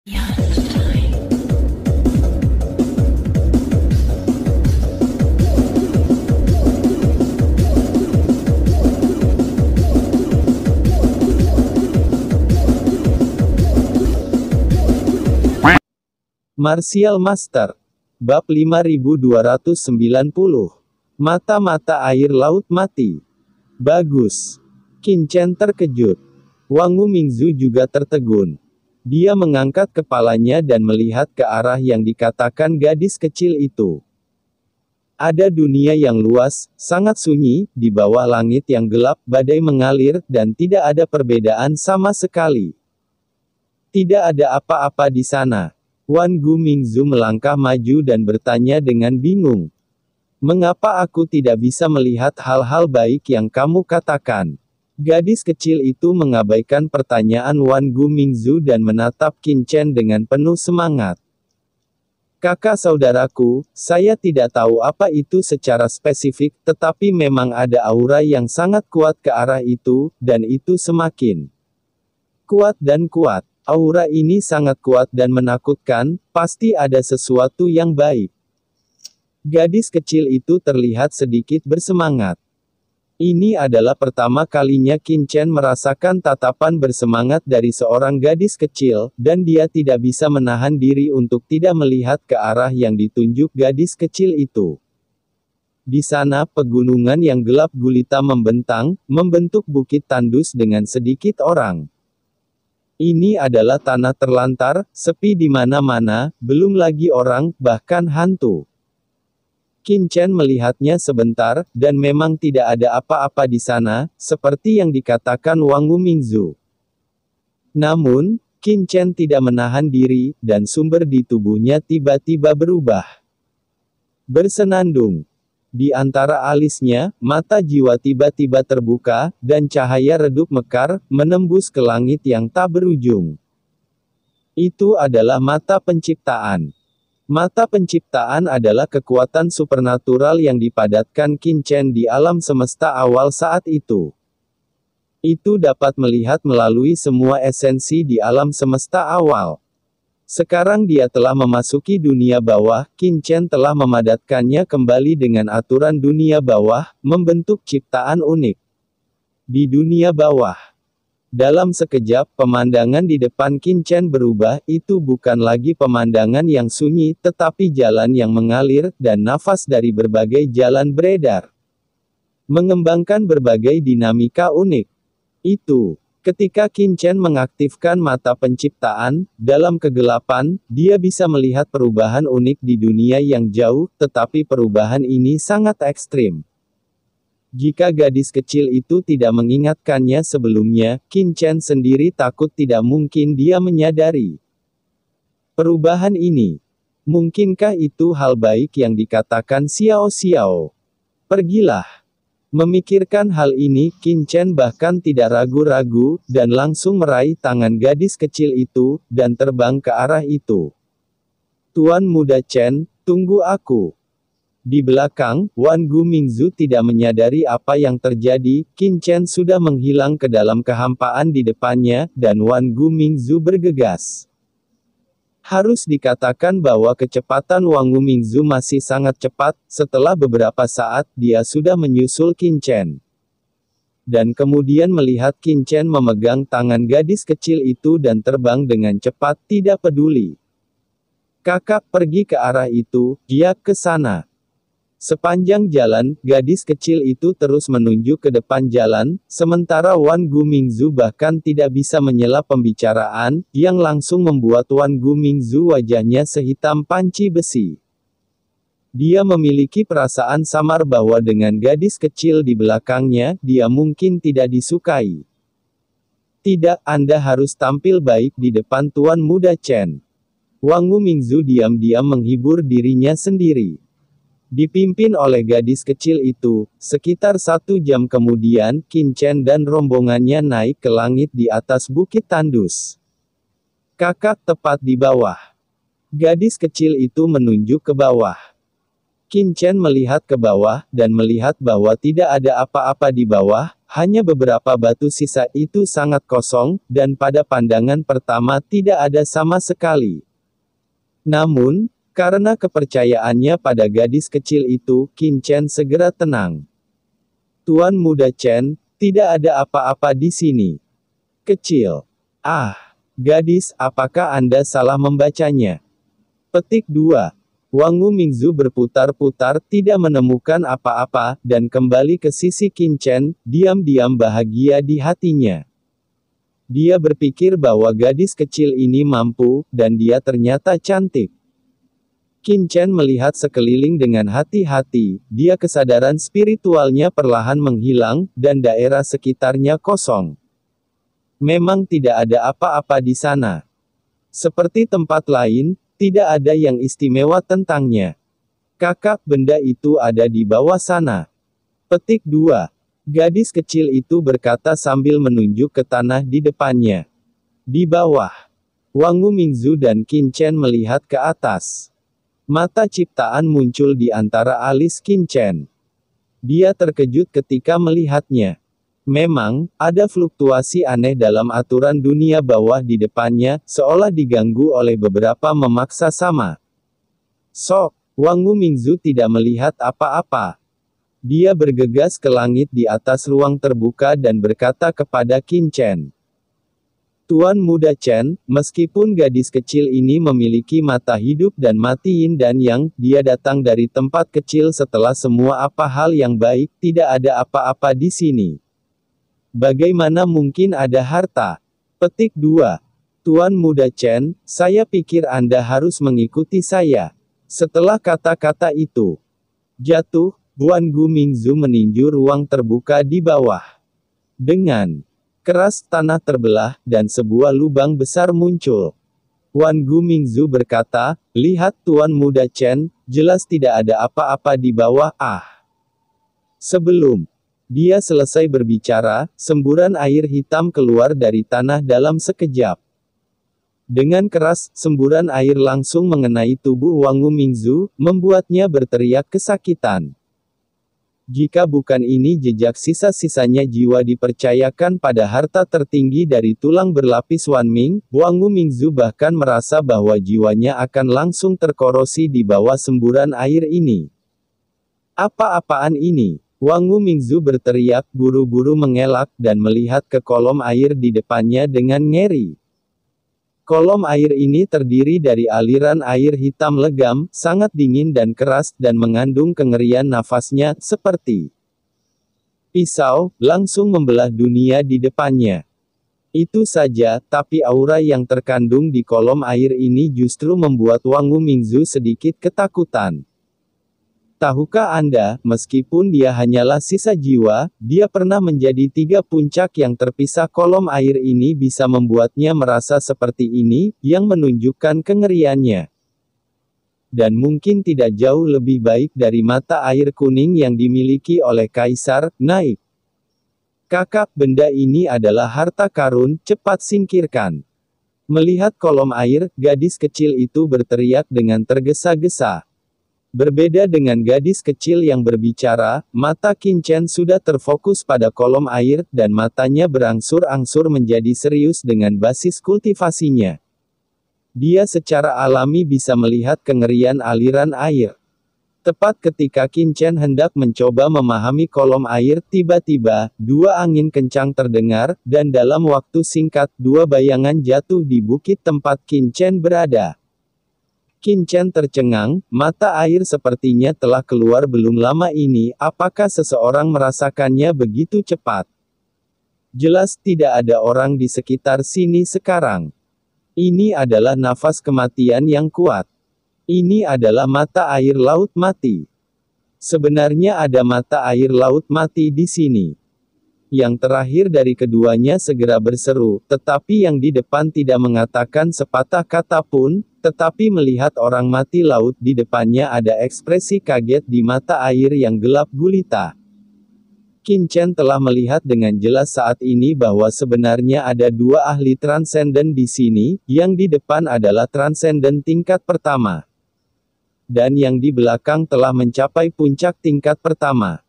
Martial Master. Bab 5290. Mata-mata air laut mati. Bagus. Qin Chen terkejut. Wang Mingzu juga tertegun. Dia mengangkat kepalanya dan melihat ke arah yang dikatakan gadis kecil itu. Ada dunia yang luas, sangat sunyi, di bawah langit yang gelap, badai mengalir, dan tidak ada perbedaan sama sekali. Tidak ada apa-apa di sana. Wan Mingzu melangkah maju dan bertanya dengan bingung. Mengapa aku tidak bisa melihat hal-hal baik yang kamu katakan? Gadis kecil itu mengabaikan pertanyaan Wan Mingzu dan menatap Qin Chen dengan penuh semangat. Kakak saudaraku, saya tidak tahu apa itu secara spesifik, tetapi memang ada aura yang sangat kuat ke arah itu, dan itu semakin kuat dan kuat. Aura ini sangat kuat dan menakutkan, pasti ada sesuatu yang baik. Gadis kecil itu terlihat sedikit bersemangat. Ini adalah pertama kalinya Qin Chen merasakan tatapan bersemangat dari seorang gadis kecil, dan dia tidak bisa menahan diri untuk tidak melihat ke arah yang ditunjuk gadis kecil itu. Di sana pegunungan yang gelap gulita membentang, membentuk bukit tandus dengan sedikit orang. Ini adalah tanah terlantar, sepi di mana-mana, belum lagi orang, bahkan hantu. Qin Chen melihatnya sebentar, dan memang tidak ada apa-apa di sana, seperti yang dikatakan Wang Mingzu. Namun, Qin Chen tidak menahan diri, dan sumber di tubuhnya tiba-tiba berubah. Bersenandung. Di antara alisnya, mata jiwa tiba-tiba terbuka, dan cahaya redup mekar, menembus ke langit yang tak berujung. Itu adalah mata penciptaan. Mata penciptaan adalah kekuatan supernatural yang dipadatkan Qin Chen di alam semesta awal saat itu. Itu dapat melihat melalui semua esensi di alam semesta awal. Sekarang dia telah memasuki dunia bawah, Qin Chen telah memadatkannya kembali dengan aturan dunia bawah, membentuk ciptaan unik. Di dunia bawah. Dalam sekejap, pemandangan di depan Qin Chen berubah, itu bukan lagi pemandangan yang sunyi, tetapi jalan yang mengalir, dan nafas dari berbagai jalan beredar. Mengembangkan berbagai dinamika unik. Itu. Ketika Qin Chen mengaktifkan mata penciptaan, dalam kegelapan, dia bisa melihat perubahan unik di dunia yang jauh, tetapi perubahan ini sangat ekstrim. Jika gadis kecil itu tidak mengingatkannya sebelumnya, Qin Chen sendiri takut tidak mungkin dia menyadari perubahan ini. Mungkinkah itu hal baik yang dikatakan Xiao Xiao? Pergilah. Memikirkan hal ini, Qin Chen bahkan tidak ragu-ragu, dan langsung meraih tangan gadis kecil itu, dan terbang ke arah itu. Tuan Muda Chen, tunggu aku. Di belakang, Wan Mingzu tidak menyadari apa yang terjadi, Qin Chen sudah menghilang ke dalam kehampaan di depannya, dan Wan Mingzu bergegas. Harus dikatakan bahwa kecepatan Wang Mingzu masih sangat cepat, setelah beberapa saat, dia sudah menyusul Qin Chen. Dan kemudian melihat Qin Chen memegang tangan gadis kecil itu dan terbang dengan cepat, tidak peduli. Kakak pergi ke arah itu, dia ke sana. Sepanjang jalan, gadis kecil itu terus menunjuk ke depan jalan, sementara Wan Mingzu bahkan tidak bisa menyela pembicaraan, yang langsung membuat Wan Mingzu wajahnya sehitam panci besi. Dia memiliki perasaan samar bahwa dengan gadis kecil di belakangnya, dia mungkin tidak disukai. Tidak, Anda harus tampil baik di depan Tuan Muda Chen. Wang Mingzu diam-diam menghibur dirinya sendiri. Dipimpin oleh gadis kecil itu, sekitar 1 jam kemudian, Qin Chen dan rombongannya naik ke langit di atas bukit tandus. Kakak tepat di bawah. Gadis kecil itu menunjuk ke bawah. Qin Chen melihat ke bawah, dan melihat bahwa tidak ada apa-apa di bawah, Hanya beberapa batu sisa itu sangat kosong, dan pada pandangan pertama tidak ada sama sekali. Namun, karena kepercayaannya pada gadis kecil itu, Qin Chen segera tenang. Tuan Muda Chen, tidak ada apa-apa di sini. Kecil. Ah, gadis, apakah Anda salah membacanya? Petik 2. Wangu Mingzu berputar-putar, tidak menemukan apa-apa, dan kembali ke sisi Qin Chen, diam-diam bahagia di hatinya. Dia berpikir bahwa gadis kecil ini mampu, dan dia ternyata cantik. Qin Chen melihat sekeliling dengan hati-hati, dia kesadaran spiritualnya perlahan menghilang, dan daerah sekitarnya kosong. Memang tidak ada apa-apa di sana. Seperti tempat lain, tidak ada yang istimewa tentangnya. Kakak, benda itu ada di bawah sana. Petik 2. Gadis kecil itu berkata sambil menunjuk ke tanah di depannya. Di bawah. Wangu Mingzu dan Qin Chen melihat ke atas. Mata ciptaan muncul di antara alis Qin Chen. Dia terkejut ketika melihatnya. Memang, ada fluktuasi aneh dalam aturan dunia bawah di depannya, seolah diganggu oleh beberapa memaksa sama. Sok, Wangu Mingzu tidak melihat apa-apa. Dia bergegas ke langit di atas ruang terbuka dan berkata kepada Qin Chen. Tuan Muda Chen, meskipun gadis kecil ini memiliki mata hidup dan mati yin dan yang, dia datang dari tempat kecil setelah semua apa hal yang baik, tidak ada apa-apa di sini. Bagaimana mungkin ada harta? Petik 2. Tuan Muda Chen, saya pikir Anda harus mengikuti saya. Setelah kata-kata itu jatuh, Wangu Mingzu meninju ruang terbuka di bawah. Dengan keras tanah terbelah, dan sebuah lubang besar muncul. Wangu Mingzu berkata, lihat Tuan Muda Chen, jelas tidak ada apa-apa di bawah. Sebelum dia selesai berbicara, semburan air hitam keluar dari tanah dalam sekejap. Dengan keras, semburan air langsung mengenai tubuh Wangu Mingzu, membuatnya berteriak kesakitan. Jika bukan ini jejak sisa-sisanya jiwa dipercayakan pada harta tertinggi dari tulang berlapis Wanming, Wangu Mingzu bahkan merasa bahwa jiwanya akan langsung terkorosi di bawah semburan air ini. Apa-apaan ini? Wangu Mingzu berteriak, buru-buru mengelak, dan melihat ke kolom air di depannya dengan ngeri. Kolom air ini terdiri dari aliran air hitam legam, sangat dingin dan keras, dan mengandung kengerian nafasnya, seperti pisau, langsung membelah dunia di depannya. Itu saja, tapi aura yang terkandung di kolom air ini justru membuat Wangu Mingzu sedikit ketakutan. Tahukah Anda, meskipun dia hanyalah sisa jiwa, dia pernah menjadi 3 puncak yang terpisah. Kolom air ini bisa membuatnya merasa seperti ini, yang menunjukkan kengeriannya. Dan mungkin tidak jauh lebih baik dari mata air kuning yang dimiliki oleh Kaisar Naib. Kakak, benda ini adalah harta karun, cepat singkirkan. Melihat kolom air, gadis kecil itu berteriak dengan tergesa-gesa. Berbeda dengan gadis kecil yang berbicara, mata Qin Chen sudah terfokus pada kolom air, dan matanya berangsur-angsur menjadi serius dengan basis kultivasinya. Dia secara alami bisa melihat kengerian aliran air. Tepat ketika Qin Chen hendak mencoba memahami kolom air, tiba-tiba, 2 angin kencang terdengar, dan dalam waktu singkat, 2 bayangan jatuh di bukit tempat Qin Chen berada. Qin Chen tercengang, mata air sepertinya telah keluar belum lama ini, apakah seseorang merasakannya begitu cepat? Jelas tidak ada orang di sekitar sini sekarang. Ini adalah nafas kematian yang kuat. Ini adalah mata air laut mati. Sebenarnya ada mata air laut mati di sini. Yang terakhir dari keduanya segera berseru, tetapi yang di depan tidak mengatakan sepatah kata pun, tetapi melihat orang mati laut di depannya ada ekspresi kaget di mata air yang gelap gulita. Qin Chen telah melihat dengan jelas saat ini bahwa sebenarnya ada 2 ahli transenden di sini, yang di depan adalah transenden tingkat pertama. Dan yang di belakang telah mencapai puncak tingkat pertama.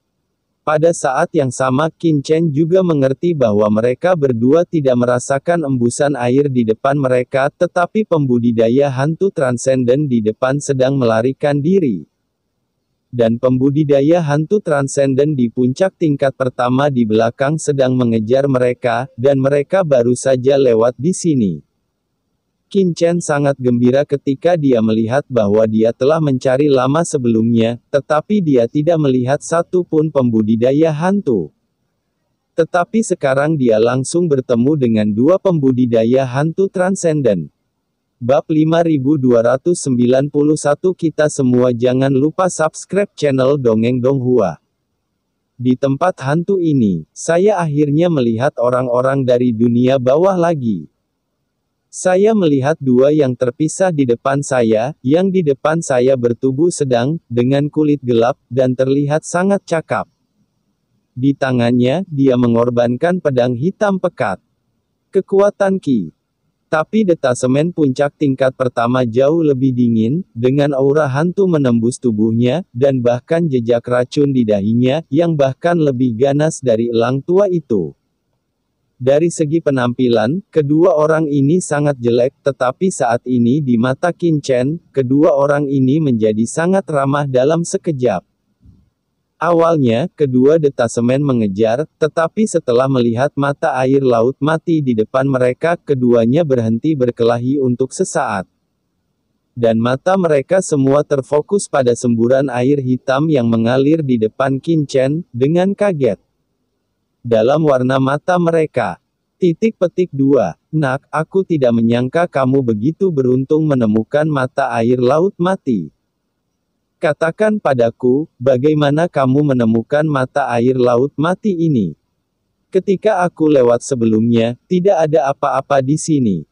Pada saat yang sama Qin Chen juga mengerti bahwa mereka berdua tidak merasakan embusan air di depan mereka, tetapi pembudidaya hantu transenden di depan sedang melarikan diri. Dan pembudidaya hantu transenden di puncak tingkat pertama di belakang sedang mengejar mereka, dan mereka baru saja lewat di sini. Qin Chen sangat gembira ketika dia melihat bahwa dia telah mencari lama sebelumnya, tetapi dia tidak melihat satu pun pembudidaya hantu. Tetapi sekarang dia langsung bertemu dengan dua pembudidaya hantu transenden. Bab 5291. Kita semua jangan lupa subscribe channel Dongeng Donghua. Di tempat hantu ini, saya akhirnya melihat orang-orang dari dunia bawah lagi. Saya melihat dua yang terpisah di depan saya, yang di depan saya bertubuh sedang, dengan kulit gelap, dan terlihat sangat cakap. Di tangannya, dia mengorbankan pedang hitam pekat. Kekuatan Qi. Tapi detasemen puncak tingkat pertama jauh lebih dingin, dengan aura hantu menembus tubuhnya, dan bahkan jejak racun di dahinya, yang bahkan lebih ganas dari elang tua itu. Dari segi penampilan, kedua orang ini sangat jelek, tetapi saat ini di mata Qin Chen, kedua orang ini menjadi sangat ramah dalam sekejap. Awalnya, kedua detasemen mengejar, tetapi setelah melihat mata air laut mati di depan mereka, keduanya berhenti berkelahi untuk sesaat. Dan mata mereka semua terfokus pada semburan air hitam yang mengalir di depan Qin Chen, dengan kaget. Dalam warna mata mereka. Petik 2. Nak, aku tidak menyangka kamu begitu beruntung menemukan mata air laut mati. Katakan padaku, bagaimana kamu menemukan mata air laut mati ini? Ketika aku lewat sebelumnya, tidak ada apa-apa di sini.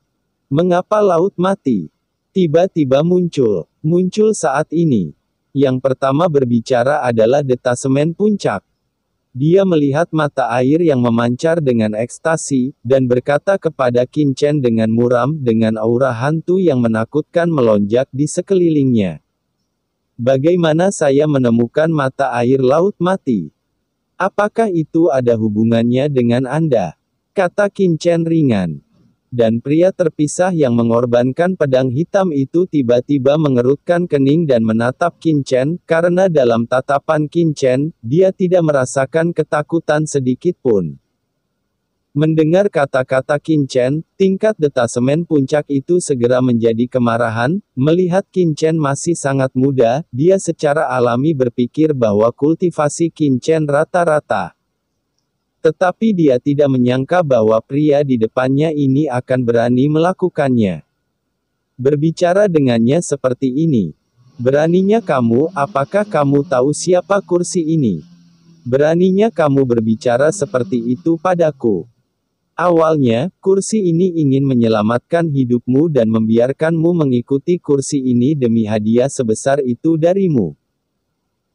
Mengapa laut mati? Tiba-tiba muncul saat ini. Yang pertama berbicara adalah detasemen puncak. Dia melihat mata air yang memancar dengan ekstasi, dan berkata kepada Qin Chen dengan muram, dengan aura hantu yang menakutkan melonjak di sekelilingnya. Bagaimana saya menemukan mata air laut mati? Apakah itu ada hubungannya dengan Anda? Kata Qin Chen ringan. Dan pria terpisah yang mengorbankan pedang hitam itu tiba-tiba mengerutkan kening dan menatap Qin Chen, karena dalam tatapan Qin Chen, dia tidak merasakan ketakutan sedikit pun. Mendengar kata-kata Qin Chen, tingkat detasemen puncak itu segera menjadi kemarahan. Melihat Qin Chen masih sangat muda, dia secara alami berpikir bahwa kultivasi Qin Chen rata-rata. Tetapi dia tidak menyangka bahwa pria di depannya ini akan berani melakukannya. Berbicara dengannya seperti ini. Beraninya kamu, apakah kamu tahu siapa kursi ini? Beraninya kamu berbicara seperti itu padaku. Awalnya, kursi ini ingin menyelamatkan hidupmu dan membiarkanmu mengikuti kursi ini demi hadiah sebesar itu darimu.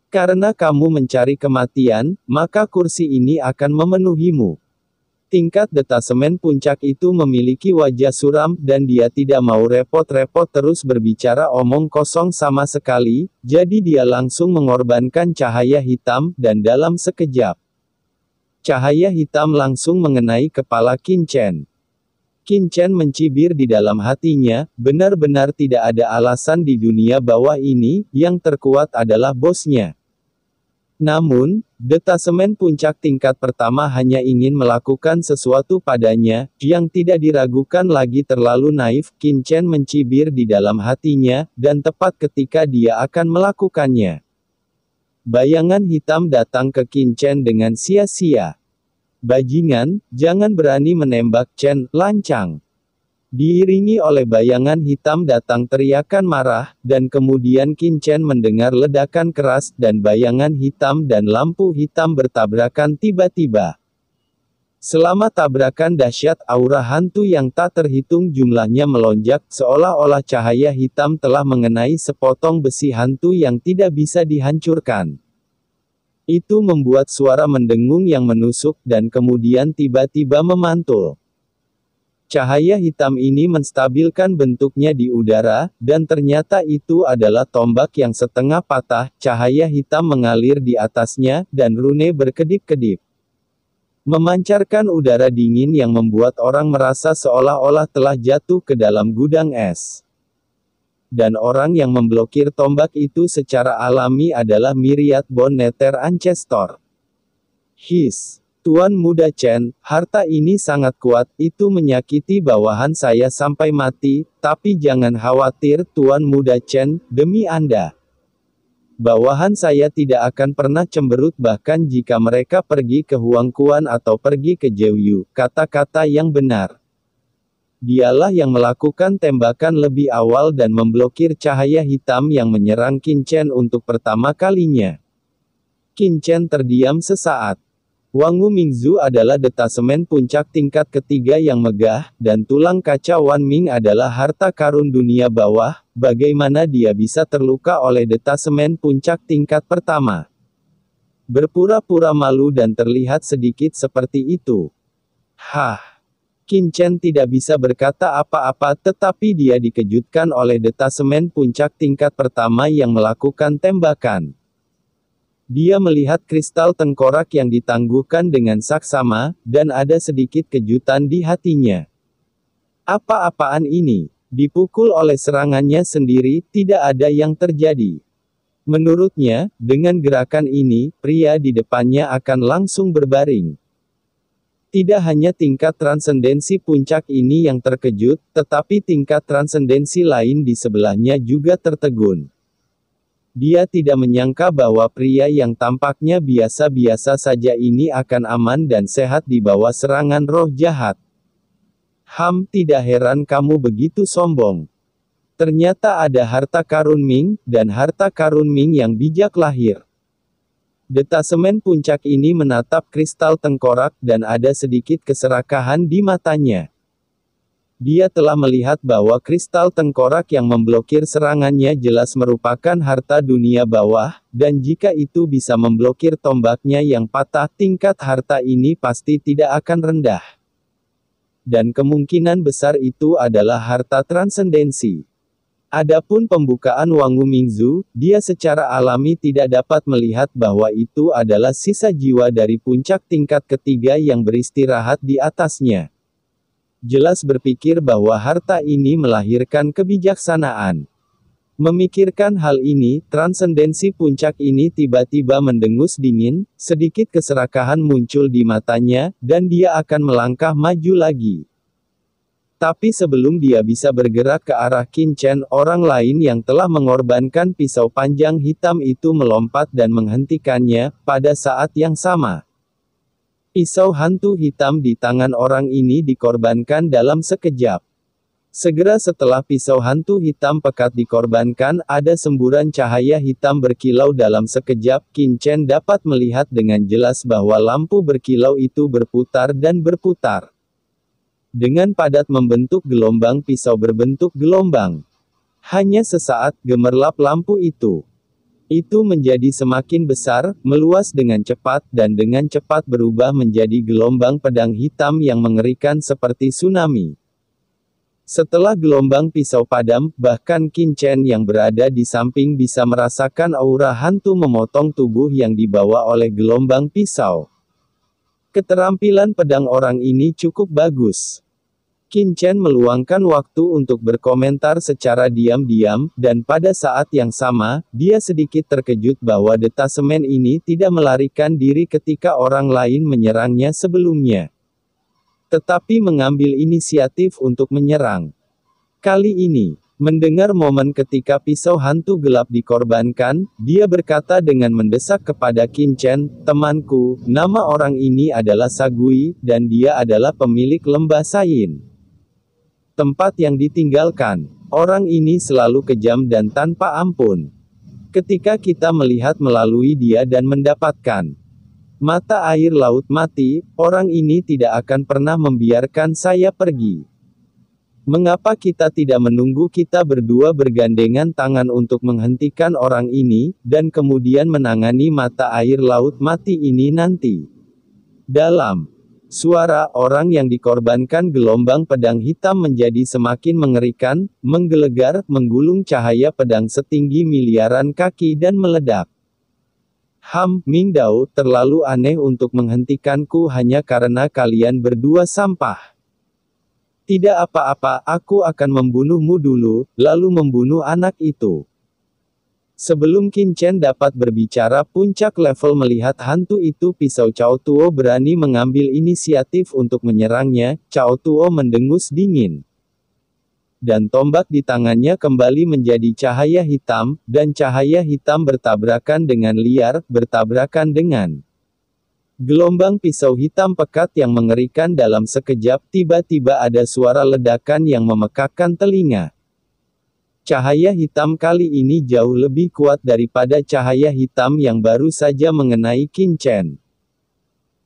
Karena kamu mencari kematian, maka kursi ini akan memenuhimu. Tingkat detasemen puncak itu memiliki wajah suram, dan dia tidak mau repot-repot terus berbicara omong kosong sama sekali, jadi dia langsung mengorbankan cahaya hitam, dan dalam sekejap. Cahaya hitam langsung mengenai kepala Qin Chen. Qin Chen mencibir di dalam hatinya, benar-benar tidak ada alasan di dunia bawah ini, yang terkuat adalah bosnya. Namun, detasemen puncak tingkat pertama hanya ingin melakukan sesuatu padanya, yang tidak diragukan lagi terlalu naif. Qin Chen mencibir di dalam hatinya, dan tepat ketika dia akan melakukannya. Bayangan hitam datang ke Qin Chen dengan sia-sia. Bajingan, jangan berani menembak Chen, lancang. Diiringi oleh bayangan hitam datang teriakan marah, dan kemudian Qin Chen mendengar ledakan keras, dan bayangan hitam dan lampu hitam bertabrakan tiba-tiba. Selama tabrakan dahsyat, aura hantu yang tak terhitung jumlahnya melonjak, seolah-olah cahaya hitam telah mengenai sepotong besi hantu yang tidak bisa dihancurkan. Itu membuat suara mendengung yang menusuk, dan kemudian tiba-tiba memantul. Cahaya hitam ini menstabilkan bentuknya di udara, dan ternyata itu adalah tombak yang setengah patah. Cahaya hitam mengalir di atasnya, dan rune berkedip-kedip, memancarkan udara dingin yang membuat orang merasa seolah-olah telah jatuh ke dalam gudang es. Dan orang yang memblokir tombak itu secara alami adalah Myriad Bone Nether Ancestor. Tuan Muda Chen, harta ini sangat kuat, itu menyakiti bawahan saya sampai mati, tapi jangan khawatir Tuan Muda Chen, demi Anda. Bawahan saya tidak akan pernah cemberut bahkan jika mereka pergi ke Huangquan atau pergi ke Jeoyu, kata-kata yang benar. Dialah yang melakukan tembakan lebih awal dan memblokir cahaya hitam yang menyerang Qin Chen untuk pertama kalinya. Qin Chen terdiam sesaat. Wangu Mingzu adalah detasemen puncak tingkat ketiga yang megah, dan tulang kaca Wan Ming adalah harta karun dunia bawah. Bagaimana dia bisa terluka oleh detasemen puncak tingkat pertama? Berpura-pura malu dan terlihat sedikit seperti itu. Qin Chen tidak bisa berkata apa-apa, tetapi dia dikejutkan oleh detasemen puncak tingkat pertama yang melakukan tembakan. Dia melihat kristal tengkorak yang ditangguhkan dengan saksama, dan ada sedikit kejutan di hatinya. Apa-apaan ini? Dipukul oleh serangannya sendiri, tidak ada yang terjadi. Menurutnya, dengan gerakan ini, pria di depannya akan langsung berbaring. Tidak hanya tingkat transendensi puncak ini yang terkejut, tetapi tingkat transendensi lain di sebelahnya juga tertegun. Dia tidak menyangka bahwa pria yang tampaknya biasa-biasa saja ini akan aman dan sehat di bawah serangan roh jahat. Tidak heran kamu begitu sombong. Ternyata ada harta karun Ming, dan harta karun Ming yang bijak lahir. Detasemen puncak ini menatap kristal tengkorak dan ada sedikit keserakahan di matanya. Dia telah melihat bahwa kristal tengkorak yang memblokir serangannya jelas merupakan harta dunia bawah, dan jika itu bisa memblokir tombaknya yang patah, tingkat harta ini pasti tidak akan rendah. Dan kemungkinan besar itu adalah harta transendensi. Adapun pembukaan Wangu Mingzu, dia secara alami tidak dapat melihat bahwa itu adalah sisa jiwa dari puncak tingkat ketiga yang beristirahat di atasnya. Jelas berpikir bahwa harta ini melahirkan kebijaksanaan. Memikirkan hal ini, transendensi puncak ini tiba-tiba mendengus dingin, sedikit keserakahan muncul di matanya, dan dia akan melangkah maju lagi. Tapi sebelum dia bisa bergerak ke arah Qin Chen, orang lain yang telah mengorbankan pisau panjang hitam itu melompat dan menghentikannya, pada saat yang sama. Pisau hantu hitam di tangan orang ini dikorbankan dalam sekejap. Segera setelah pisau hantu hitam pekat dikorbankan, ada semburan cahaya hitam berkilau dalam sekejap. Qin Chen dapat melihat dengan jelas bahwa lampu berkilau itu berputar dan berputar. Dengan padat membentuk gelombang pisau berbentuk gelombang. Hanya sesaat, gemerlap lampu itu menjadi semakin besar, meluas dengan cepat, dan dengan cepat berubah menjadi gelombang pedang hitam yang mengerikan seperti tsunami. Setelah gelombang pisau padam, bahkan Qin Chen yang berada di samping bisa merasakan aura hantu memotong tubuh yang dibawa oleh gelombang pisau. Keterampilan pedang orang ini cukup bagus. Qin Chen meluangkan waktu untuk berkomentar secara diam-diam, dan pada saat yang sama, dia sedikit terkejut bahwa detasemen ini tidak melarikan diri ketika orang lain menyerangnya sebelumnya. Tetapi mengambil inisiatif untuk menyerang. Kali ini, mendengar momen ketika pisau hantu gelap dikorbankan, dia berkata dengan mendesak kepada Qin Chen, "Temanku, nama orang ini adalah Sagui, dan dia adalah pemilik lembah Sayin. Tempat yang ditinggalkan. Orang ini selalu kejam dan tanpa ampun. Ketika kita melihat melalui dia dan mendapatkan mata air laut mati, orang ini tidak akan pernah membiarkan saya pergi. Mengapa kita tidak menunggu kita berdua bergandengan tangan untuk menghentikan orang ini, dan kemudian menangani mata air laut mati ini nanti?" Dalam Suara orang yang dikorbankan gelombang pedang hitam menjadi semakin mengerikan, menggelegar, menggulung cahaya pedang setinggi miliaran kaki dan meledak. Mingdao, terlalu aneh untuk menghentikanku hanya karena kalian berdua sampah. Tidak apa-apa, aku akan membunuhmu dulu, lalu membunuh anak itu. Sebelum Qin Chen dapat berbicara puncak level melihat hantu itu, pisau Cao Tuo berani mengambil inisiatif untuk menyerangnya. Cao Tuo mendengus dingin. Dan tombak di tangannya kembali menjadi cahaya hitam, dan cahaya hitam bertabrakan dengan liar, bertabrakan dengan gelombang pisau hitam pekat yang mengerikan. Dalam sekejap, tiba-tiba ada suara ledakan yang memekakkan telinga. Cahaya hitam kali ini jauh lebih kuat daripada cahaya hitam yang baru saja mengenai Qin Chen.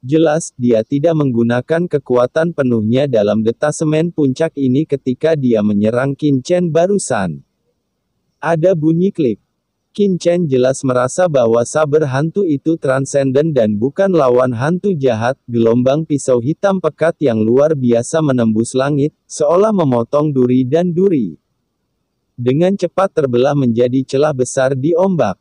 Jelas, dia tidak menggunakan kekuatan penuhnya dalam detasemen puncak ini ketika dia menyerang Qin Chen barusan. Ada bunyi klik. Qin Chen jelas merasa bahwa saber hantu itu transenden dan bukan lawan hantu jahat. Gelombang pisau hitam pekat yang luar biasa menembus langit, seolah memotong duri dan duri. Dengan cepat terbelah menjadi celah besar di ombak.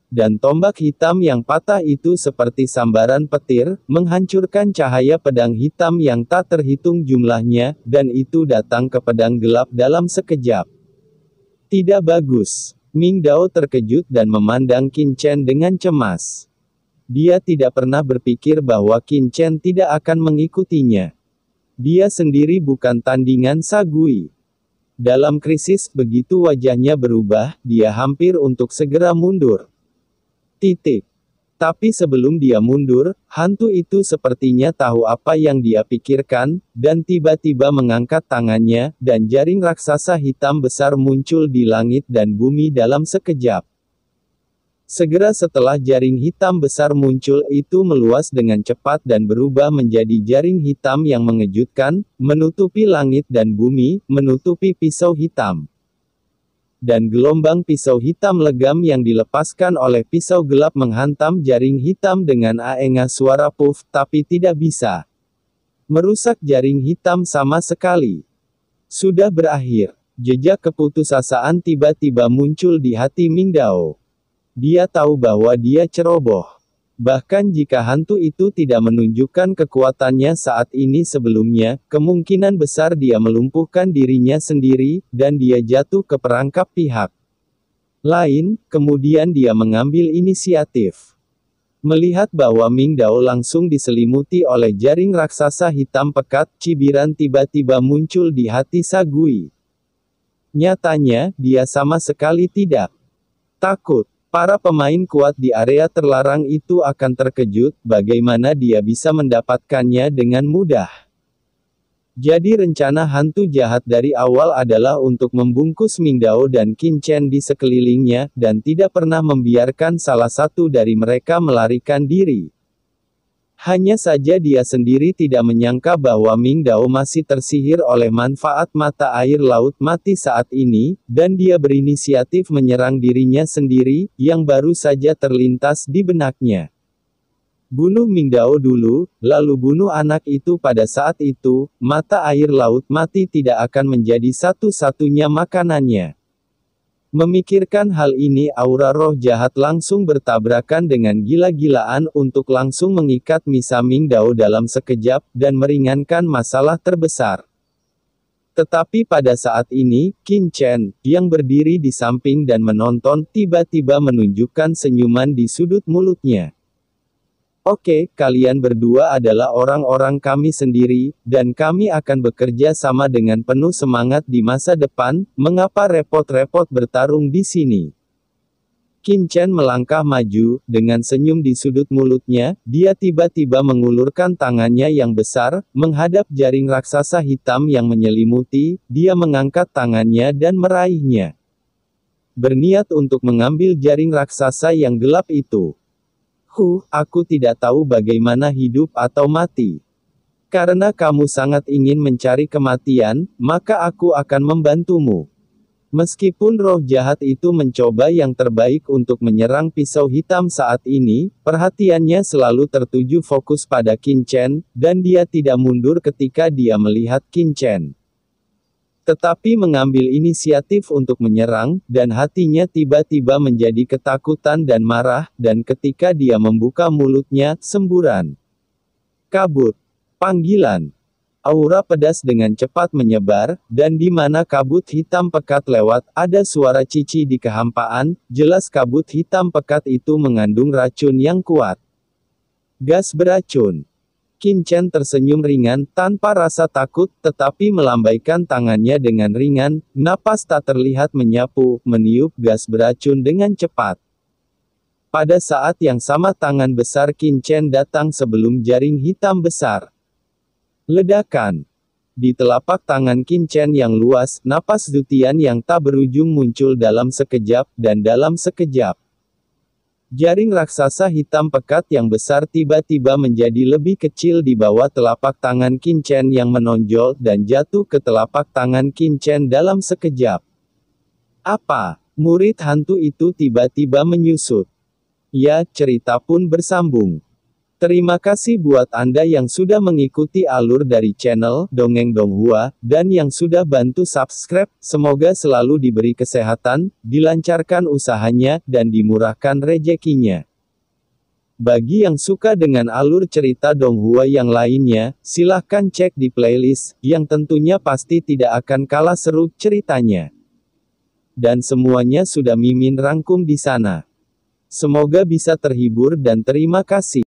Dan tombak hitam yang patah itu seperti sambaran petir, menghancurkan cahaya pedang hitam yang tak terhitung jumlahnya, dan itu datang ke pedang gelap dalam sekejap. Tidak bagus. Mingdao terkejut dan memandang Qin Chen dengan cemas. Dia tidak pernah berpikir bahwa Qin Chen tidak akan mengikutinya. Dia sendiri bukan tandingan Sagui. Dalam krisis, begitu wajahnya berubah, dia hampir untuk segera mundur. Tapi sebelum dia mundur, hantu itu sepertinya tahu apa yang dia pikirkan, dan tiba-tiba mengangkat tangannya, dan jaring raksasa hitam besar muncul di langit dan bumi dalam sekejap. Segera setelah jaring hitam besar muncul, itu meluas dengan cepat dan berubah menjadi jaring hitam yang mengejutkan, menutupi langit dan bumi, menutupi pisau hitam. Dan gelombang pisau hitam legam yang dilepaskan oleh pisau gelap menghantam jaring hitam dengan aenga suara puff, tapi tidak bisa merusak jaring hitam sama sekali. Sudah berakhir. Jejak keputusasaan tiba-tiba muncul di hati Mingdao. Dia tahu bahwa dia ceroboh. Bahkan jika hantu itu tidak menunjukkan kekuatannya saat ini sebelumnya, kemungkinan besar dia melumpuhkan dirinya sendiri, dan dia jatuh ke perangkap pihak lain. Kemudian dia mengambil inisiatif. Melihat bahwa Mingdao langsung diselimuti oleh jaring raksasa hitam pekat, cibiran tiba-tiba muncul di hati Sagui. Nyatanya, dia sama sekali tidak takut. Para pemain kuat di area terlarang itu akan terkejut, bagaimana dia bisa mendapatkannya dengan mudah. Jadi rencana hantu jahat dari awal adalah untuk membungkus Mingdao dan Qin Chen di sekelilingnya, dan tidak pernah membiarkan salah satu dari mereka melarikan diri. Hanya saja dia sendiri tidak menyangka bahwa Mingdao masih tersihir oleh manfaat mata air laut mati saat ini, dan dia berinisiatif menyerang dirinya sendiri, yang baru saja terlintas di benaknya. Bunuh Mingdao dulu, lalu bunuh anak itu. Pada saat itu, mata air laut mati tidak akan menjadi satu-satunya makanannya. Memikirkan hal ini, aura roh jahat langsung bertabrakan dengan gila-gilaan untuk langsung mengikat Misa Mingdao dalam sekejap, dan meringankan masalah terbesar. Tetapi pada saat ini, Qin Chen, yang berdiri di samping dan menonton, tiba-tiba menunjukkan senyuman di sudut mulutnya. Oke, kalian berdua adalah orang-orang kami sendiri, dan kami akan bekerja sama dengan penuh semangat di masa depan. Mengapa repot-repot bertarung di sini? Qin Chen melangkah maju, dengan senyum di sudut mulutnya, dia tiba-tiba mengulurkan tangannya yang besar, menghadap jaring raksasa hitam yang menyelimuti, dia mengangkat tangannya dan meraihnya. Berniat untuk mengambil jaring raksasa yang gelap itu. Aku tidak tahu bagaimana hidup atau mati. Karena kamu sangat ingin mencari kematian, maka aku akan membantumu. Meskipun roh jahat itu mencoba yang terbaik untuk menyerang pisau hitam saat ini, perhatiannya selalu tertuju fokus pada Qin Chen, dan dia tidak mundur ketika dia melihat Qin Chen. Tetapi mengambil inisiatif untuk menyerang, dan hatinya tiba-tiba menjadi ketakutan dan marah, dan ketika dia membuka mulutnya, semburan kabut, panggilan, aura pedas dengan cepat menyebar, dan di mana kabut hitam pekat lewat, ada suara cici di kehampaan, jelas kabut hitam pekat itu mengandung racun yang kuat. Gas beracun. Qin Chen tersenyum ringan, tanpa rasa takut, tetapi melambaikan tangannya dengan ringan, napas tak terlihat menyapu, meniup gas beracun dengan cepat. Pada saat yang sama tangan besar Qin Chen datang sebelum jaring hitam besar. Ledakan. Di telapak tangan Qin Chen yang luas, napas Zutian yang tak berujung muncul dalam sekejap, dan dalam sekejap. Jaring raksasa hitam pekat yang besar tiba-tiba menjadi lebih kecil di bawah telapak tangan Qin Chen yang menonjol, dan jatuh ke telapak tangan Qin Chen dalam sekejap. Apa? Murid hantu itu tiba-tiba menyusut. Ya, cerita pun bersambung. Terima kasih buat Anda yang sudah mengikuti alur dari channel Dongeng Donghua, dan yang sudah bantu subscribe. Semoga selalu diberi kesehatan, dilancarkan usahanya, dan dimurahkan rezekinya. Bagi yang suka dengan alur cerita Donghua yang lainnya, silahkan cek di playlist, yang tentunya pasti tidak akan kalah seru ceritanya. Dan semuanya sudah Mimin rangkum di sana. Semoga bisa terhibur dan terima kasih.